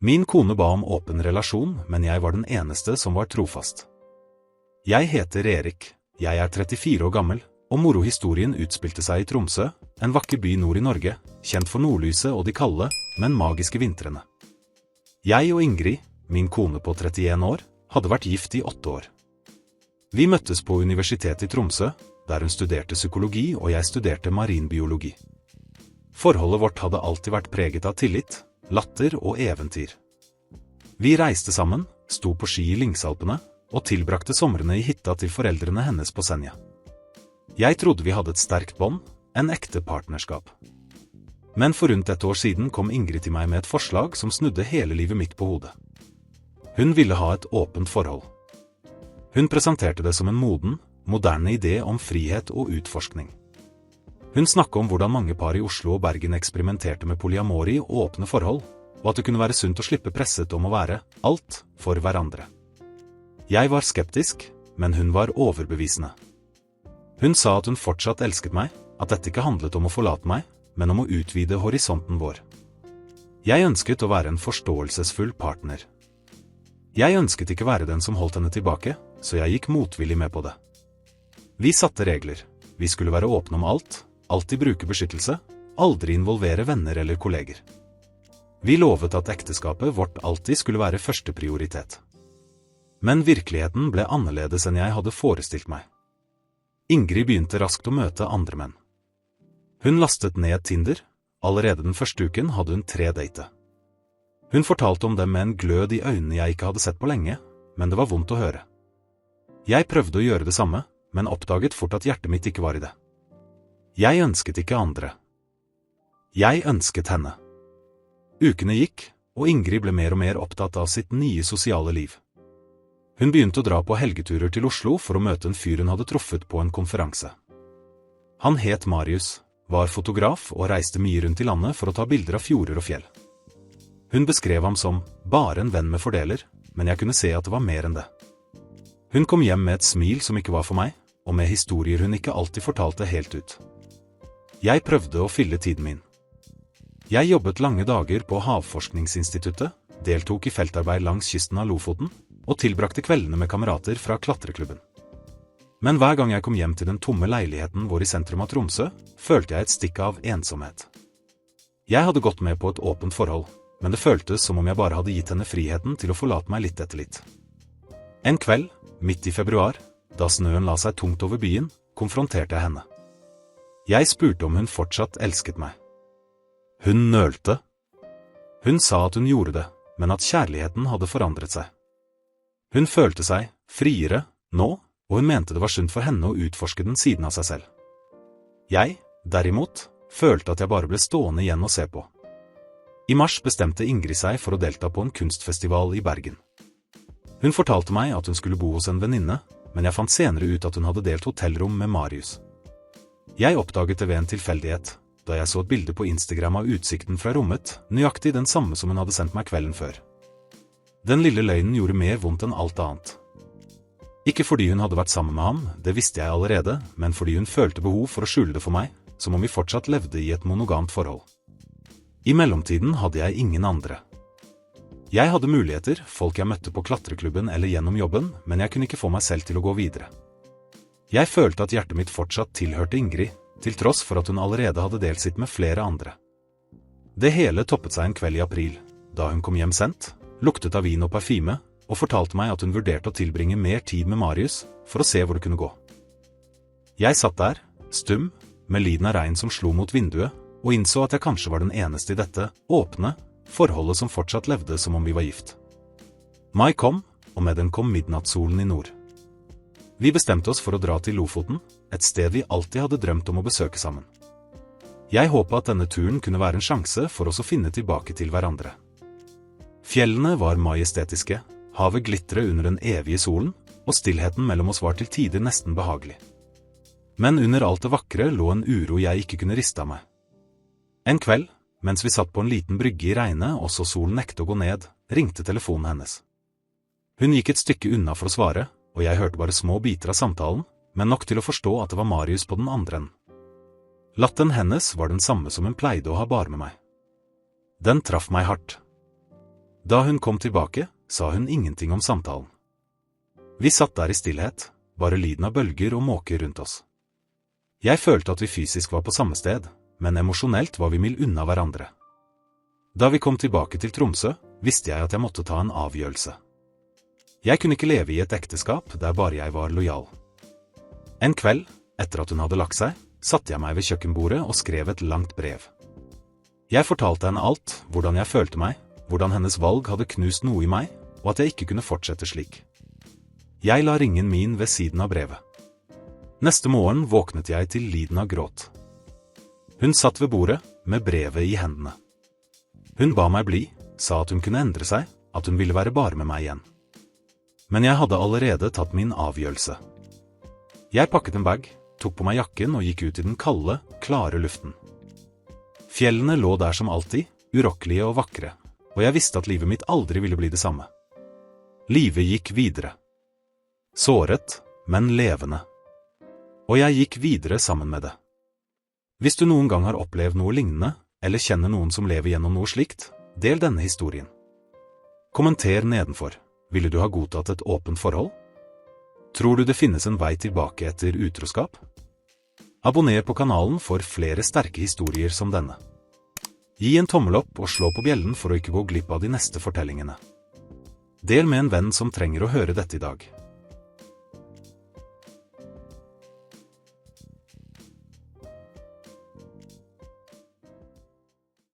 Min kone ba om åpen relasjon, men jeg var den eneste som var trofast. Jeg heter Erik, jeg er 34 år gammel, og morohistorien utspilte seg i Tromsø, en vakker by nord i Norge, kjent for nordlyset og de kalde, men magiske vintrene. Jeg og Ingrid, min kone på 31 år, hadde vært gift i 8 år. Vi møttes på universitetet i Tromsø, der hun studerte psykologi og jeg studerte marinbiologi. Forholdet vårt hadde alltid vært preget av tillit, latter og eventyr. Vi reiste sammen, sto på ski i Lyngsalpene, og tilbrakte somrene i hytta til foreldrene hennes på Senja. Jeg trodde vi hadde et sterkt bånd, en ekte partnerskap. Men for rundt et år siden kom Ingrid til meg med et forslag som snudde hele livet mitt på hodet. Hun ville ha et åpent forhold. Hun presenterte det som en moderne idé om frihet og utforskning. Hun snakket om hvordan mange par i Oslo og Bergen eksperimenterte med polyamori og åpne forhold, og at det kunne være sunt å slippe presset om å være alt for hverandre. Jeg var skeptisk, men hun var overbevisende. Hun sa at hun fortsatt elsket meg, at dette ikke handlet om å forlate meg, men om å utvide horisonten vår. Jeg ønsket å være en forståelsesfull partner. Jeg ønsket ikke være den som holdt henne tilbake, så jeg gikk motvillig med på det. Vi satte regler. Vi skulle være åpne om alt, alltid bruke beskyttelse, aldri involvere venner eller kolleger. Vi lovet at ekteskapet vårt alltid skulle være første prioritet. Men virkeligheten ble annerledes enn jeg hadde forestilt meg. Ingrid begynte raskt å møte andre menn. Hun lastet ned Tinder, allerede den første uken hadde hun 3 dater. Hun fortalte om dem med en glød i øynene jeg ikke hadde sett på lenge, men det var vondt å høre. Jeg prøvde å gjøre det samme, men oppdaget fort at hjertet mitt ikke var i det. Jeg ønsket ikke andre. Jeg ønsket henne. Ukene gikk, og Ingrid ble mer og mer opptatt av sitt nye sosiale liv. Hun begynte å dra på helgeturer til Oslo for å møte en fyr hun hadde truffet på en konferanse. Han het Marius, var fotograf og reiste mye rundt i landet for å ta bilder av fjorder og fjell. Hun beskrev ham som bare en venn med fordeler, men jeg kunne se at det var mer enn det. Hun kom hjem med et smil som ikke var for meg, og med historier hun ikke alltid fortalte helt ut. Jeg prøvde å fylle tiden min. Jeg jobbet lange dager på Havforskningsinstituttet, deltok i feltarbeid langs kysten av Lofoten, og tilbrakte kveldene med kamerater fra klatreklubben. Men hver gang jeg kom hjem til den tomme leiligheten vår i sentrum av Tromsø, følte jeg et stikk av ensomhet. Jeg hadde gått med på et åpent forhold, men det føltes som om jeg bare hadde gitt henne friheten til å forlate meg litt etter litt. En kveld, midt i februar, da snøen la seg tungt over byen, konfronterte jeg henne. Jeg spurte om hun fortsatt elsket meg. Hun nølte. Hun sa at hun gjorde det, men at kjærligheten hadde forandret seg. Hun følte seg friere nå, og hun mente det var sunt for henne å utforske den siden av seg selv. Jeg, derimot, følte at jeg bare ble stående igjen og se på. I mars bestemte Ingrid seg for å delta på en kunstfestival i Bergen. Hun fortalte meg at hun skulle bo hos en venninne, men jeg fant senere ut at hun hadde delt hotellrom med Marius. Jeg oppdaget det ved en tilfeldighet, da jeg så et bilde på Instagram av utsikten fra rommet, nøyaktig den samme som hun hadde sendt meg kvelden før. Den lille løgnen gjorde mer vondt enn alt annet. Ikke fordi hun hadde vært sammen med ham, det visste jeg allerede, men fordi hun følte behov for å skjule det for meg, som om vi fortsatt levde i et monogamt forhold. I mellomtiden hadde jeg ingen andre. Jeg hadde muligheter, folk jeg møtte på klatreklubben eller gjennom jobben, men jeg kunne ikke få meg selv til å gå videre. Jeg følte at hjertet mitt fortsatt tilhørte Ingrid, til tross for at hun allerede hadde delt sitt med flere andre. Det hele toppet seg en kveld i april, da hun kom hjem sent, luktet av vin og parfyme, og fortalte meg at hun vurderte å tilbringe mer tid med Marius, for å se hvor det kunne gå. Jeg satt der, stum, med lyden av regn som slo mot vinduet, og innså at jeg kanskje var den eneste i dette åpne forholdet som fortsatt levde som om vi var gift. Mai kom, og med den kom midnattssolen i nord. Vi bestemte oss for å dra til Lofoten, et sted vi alltid hadde drømt om å besøke sammen. Jeg håpet at denne turen kunne være en sjanse for oss å finne tilbake til hverandre. Fjellene var majestetiske, havet glitret under den evige solen, og stillheten mellom oss var til tider nesten behagelig. Men under alt det vakre lå en uro jeg ikke kunne riste av meg. En kveld, mens vi satt på en liten brygge i regnet og så solen nekte å gå ned, ringte telefonen hennes. Hun gikk et stykke unna for å svare, og jeg hørte bare små biter av samtalen, men nok til å forstå at det var Marius på den andre enden. Latteren hennes var den samme som hun pleide å ha bare med meg. Den traff meg hardt. Da hun kom tilbake, sa hun ingenting om samtalen. Vi satt der i stillhet, bare lyden av bølger og måker rundt oss. Jeg følte at vi fysisk var på samme sted, men emosjonelt var vi mil unna hverandre. Da vi kom tilbake til Tromsø, visste jeg at jeg måtte ta en avgjørelse. Jeg kunne ikke leve i et ekteskap der bare jeg var lojal. En kveld, etter at hun hadde lagt seg, satte jeg meg ved kjøkkenbordet og skrev et langt brev. Jeg fortalte henne alt, hvordan jeg følte meg, hvordan hennes valg hadde knust noe i meg, og at jeg ikke kunne fortsette slik. Jeg la ringen min ved siden av brevet. Neste morgen våknet jeg til lyden av gråt. Hun satt ved bordet, med brevet i hendene. Hun ba meg bli, sa at hun kunne endre seg, at hun ville være bare med meg igjen. Men jeg hadde allerede tatt min avgjørelse. Jeg pakket en bag, tok på meg jakken og gikk ut i den kalde, klare luften. Fjellene lå der som alltid, urokkelige og vakre, og jeg visste at livet mitt aldri ville bli det samme. Livet gikk videre. Såret, men levende. Og jeg gikk videre sammen med det. Hvis du noen gang har opplevd noe lignende, eller kjenner noen som lever gjennom noe slikt, del denne historien. Kommenter nedenfor. Ville du ha godtatt et åpent forhold? Tror du det finnes en vei tilbake etter utroskap? Abonner på kanalen for flere sterke historier som denne. Gi en tommel opp og slå på bjellen for å ikke gå glipp av de neste fortellingene. Del med en venn som trenger å høre dette i dag.